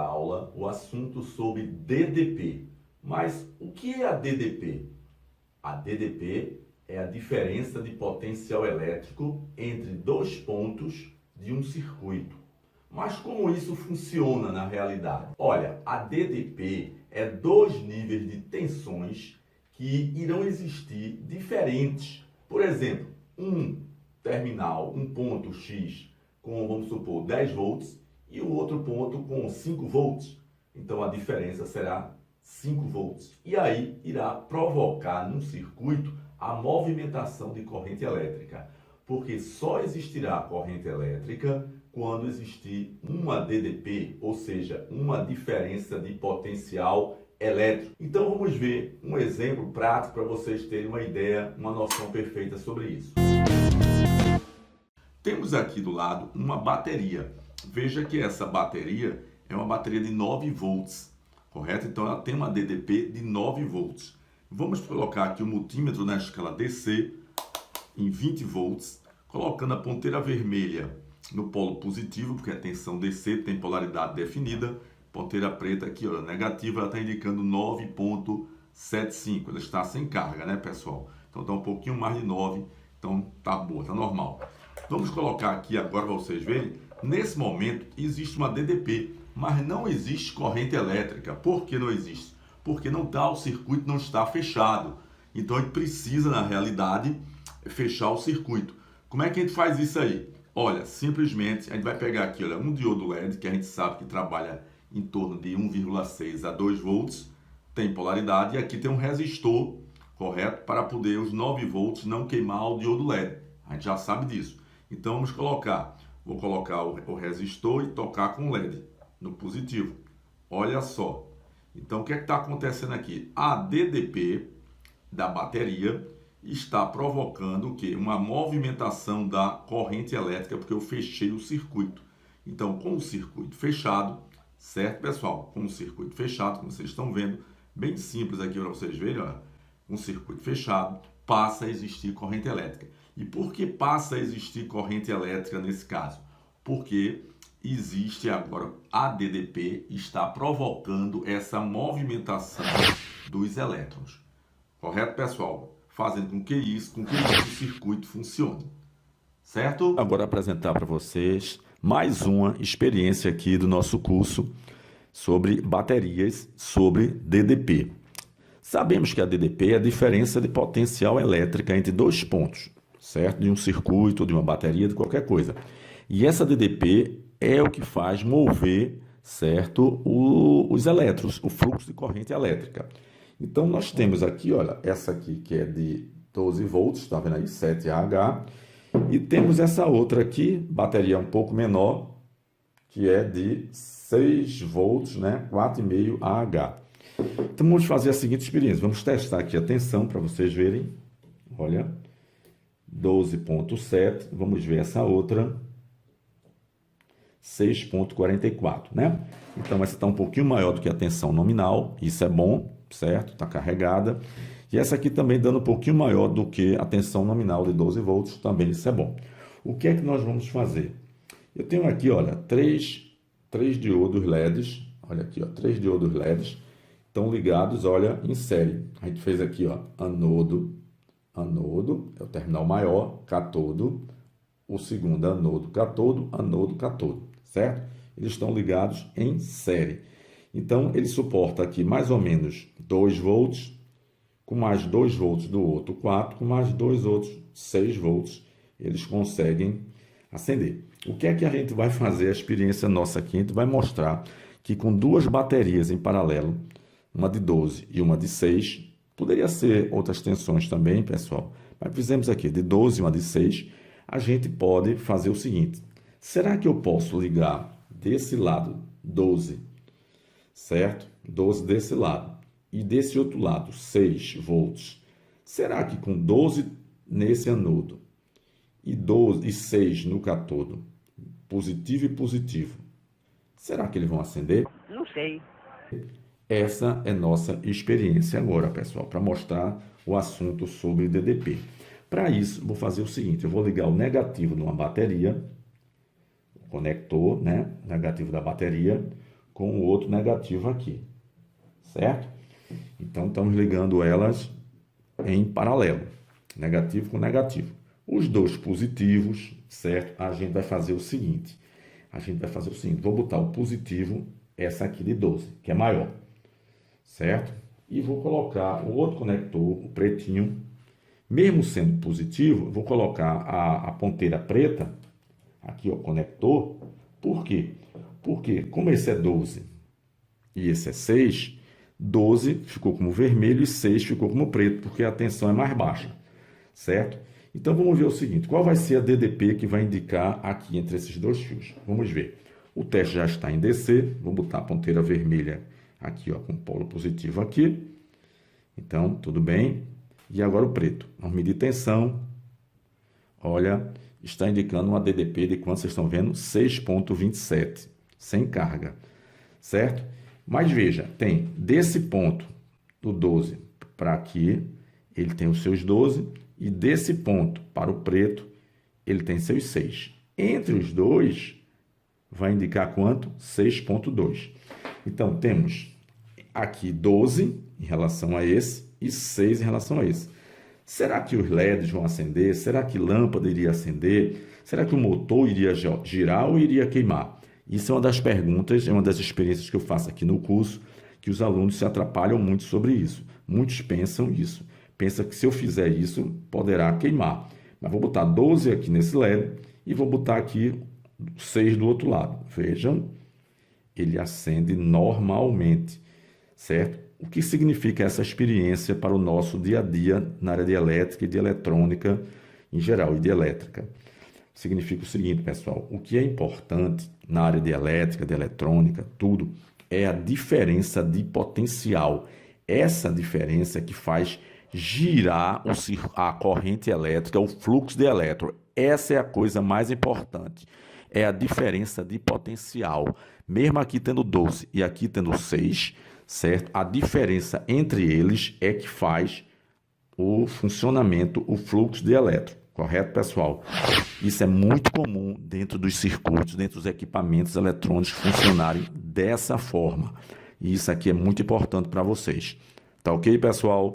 aula o assunto sobre DDP. Mas o que é a DDP? A DDP é a diferença de potencial elétrico entre dois pontos de um circuito. Mas como isso funciona na realidade? Olha, a DDP é dois níveis de tensões que irão existir diferentes. Por exemplo, um terminal, um ponto X com, vamos supor, 10 volts e o outro ponto com 5 volts. Então a diferença será 5 volts. E aí irá provocar no circuito a movimentação de corrente elétrica. Porque só existirá corrente elétrica quando existir uma DDP, ou seja, uma diferença de potencial elétrico. Então vamos ver um exemplo prático para vocês terem uma ideia, uma noção perfeita sobre isso. Temos aqui do lado uma bateria. Veja que essa bateria é uma bateria de 9 volts, correto? Então ela tem uma DDP de 9 volts. Vamos colocar aqui o multímetro na escala DC em 20 volts, colocando a ponteira vermelha no polo positivo, porque a tensão DC tem polaridade definida. Ponteira preta aqui, ó, negativa, ela está indicando 9,75. Ela está sem carga, né, pessoal? Então está um pouquinho mais de 9, então tá boa, tá normal. Vamos colocar aqui agora para vocês verem. Nesse momento existe uma DDP, mas não existe corrente elétrica. Por que não existe? Porque não tá, o circuito não está fechado. Então a gente precisa, na realidade, fechar o circuito. Como é que a gente faz isso aí? Olha, simplesmente a gente vai pegar aqui, olha, um diodo LED, que a gente sabe que trabalha em torno de 1,6 a 2 volts, tem polaridade, e aqui tem um resistor, correto? Para poder os 9 volts não queimar o diodo LED. A gente já sabe disso. Então vamos colocar, vou colocar o resistor e tocar com LED no positivo. Olha só. Então o que é que está acontecendo aqui? A DDP da bateria está provocando o quê? Uma movimentação da corrente elétrica, porque eu fechei o circuito. Então, com o circuito fechado, certo, pessoal? Com o circuito fechado, como vocês estão vendo, bem simples aqui para vocês verem, ó, um circuito fechado, passa a existir corrente elétrica. E por que passa a existir corrente elétrica nesse caso? Porque existe agora, a DDP está provocando essa movimentação dos elétrons. Correto, pessoal? Fazendo com que o circuito funcione. Certo? Agora apresentar para vocês mais uma experiência aqui do nosso curso sobre baterias, sobre DDP. Sabemos que a DDP é a diferença de potencial elétrica entre dois pontos, certo? De um circuito, de uma bateria, de qualquer coisa. E essa DDP é o que faz mover, certo, os elétrons, o fluxo de corrente elétrica. Então nós temos aqui, olha, essa aqui que é de 12 volts, está vendo aí, 7Ah, e temos essa outra aqui, bateria um pouco menor, que é de 6 volts, né, 4,5Ah. Então vamos fazer a seguinte experiência, vamos testar aqui a tensão para vocês verem, olha, 12,7, vamos ver essa outra, 6,44, né? Então essa está um pouquinho maior do que a tensão nominal, isso é bom, certo? Está carregada. E essa aqui também dando um pouquinho maior do que a tensão nominal de 12 volts, também isso é bom. O que é que nós vamos fazer? Eu tenho aqui, olha, três diodos LEDs, olha aqui, ó, 3 diodos LEDs, estão ligados, olha, em série. A gente fez aqui, ó, anodo, é o terminal maior, catodo, o segundo anodo, catodo, certo? Eles estão ligados em série. Então, ele suporta aqui mais ou menos 2 volts, com mais 2 volts do outro 4, com mais 2 outros 6 volts, eles conseguem acender. O que é que a gente vai fazer? A experiência nossa aqui, a gente vai mostrar que com duas baterias em paralelo, uma de 12 e uma de 6, poderia ser outras tensões também, pessoal, mas fizemos aqui de 12 e uma de 6, a gente pode fazer o seguinte, será que eu posso ligar desse lado 12, certo? 12 desse lado. E desse outro lado, 6 volts. Será que com 12 nesse anodo e 6 no catodo, positivo e positivo, será que eles vão acender? Não sei. Essa é nossa experiência agora, pessoal, para mostrar o assunto sobre DDP. Para isso, vou fazer o seguinte, eu vou ligar o negativo numa bateria, o conector, né, negativo da bateria, com o outro negativo aqui, certo? Então, estamos ligando elas em paralelo, negativo com negativo. Os dois positivos, certo? A gente vai fazer o seguinte, vou botar o positivo, essa aqui de 12, que é maior, certo? E vou colocar o outro conector, o pretinho, mesmo sendo positivo, vou colocar a ponteira preta, aqui o conector. Por quê? Porque como esse é 12 e esse é 6, 12 ficou como vermelho e 6 ficou como preto, porque a tensão é mais baixa, certo? Então vamos ver o seguinte, qual vai ser a DDP que vai indicar aqui entre esses dois fios? Vamos ver. O teste já está em DC, vou botar a ponteira vermelha aqui, ó, com o polo positivo aqui. Então, tudo bem. E agora o preto. Vamos medir tensão. Olha, está indicando uma DDP de quanto vocês estão vendo? 6,27, sem carga, certo? Mas veja, tem desse ponto do 12 para aqui, ele tem os seus 12, e desse ponto para o preto, ele tem seus 6. Entre os dois, vai indicar quanto? 6,2. Então, temos aqui 12 em relação a esse e 6 em relação a esse. Será que os LEDs vão acender? Será que lâmpada iria acender? Será que o motor iria girar ou iria queimar? Isso é uma das perguntas, é uma das experiências que eu faço aqui no curso, que os alunos se atrapalham muito sobre isso. Muitos pensam isso. Pensam que se eu fizer isso, poderá queimar. Mas vou botar 12 aqui nesse LED e vou botar aqui 6 do outro lado. Vejam, ele acende normalmente, certo? O que significa essa experiência para o nosso dia a dia na área de elétrica e de eletrônica em geral e de elétrica? Significa o seguinte, pessoal, o que é importante na área de elétrica, de eletrônica, tudo, é a diferença de potencial. Essa diferença que faz girar a corrente elétrica, o fluxo de elétron. Essa é a coisa mais importante. É a diferença de potencial. Mesmo aqui tendo 12 e aqui tendo 6, certo? A diferença entre eles é que faz o funcionamento, o fluxo de elétron. Correto, pessoal? Isso é muito comum dentro dos circuitos, dentro dos equipamentos eletrônicos funcionarem dessa forma. E isso aqui é muito importante para vocês. Tá ok, pessoal?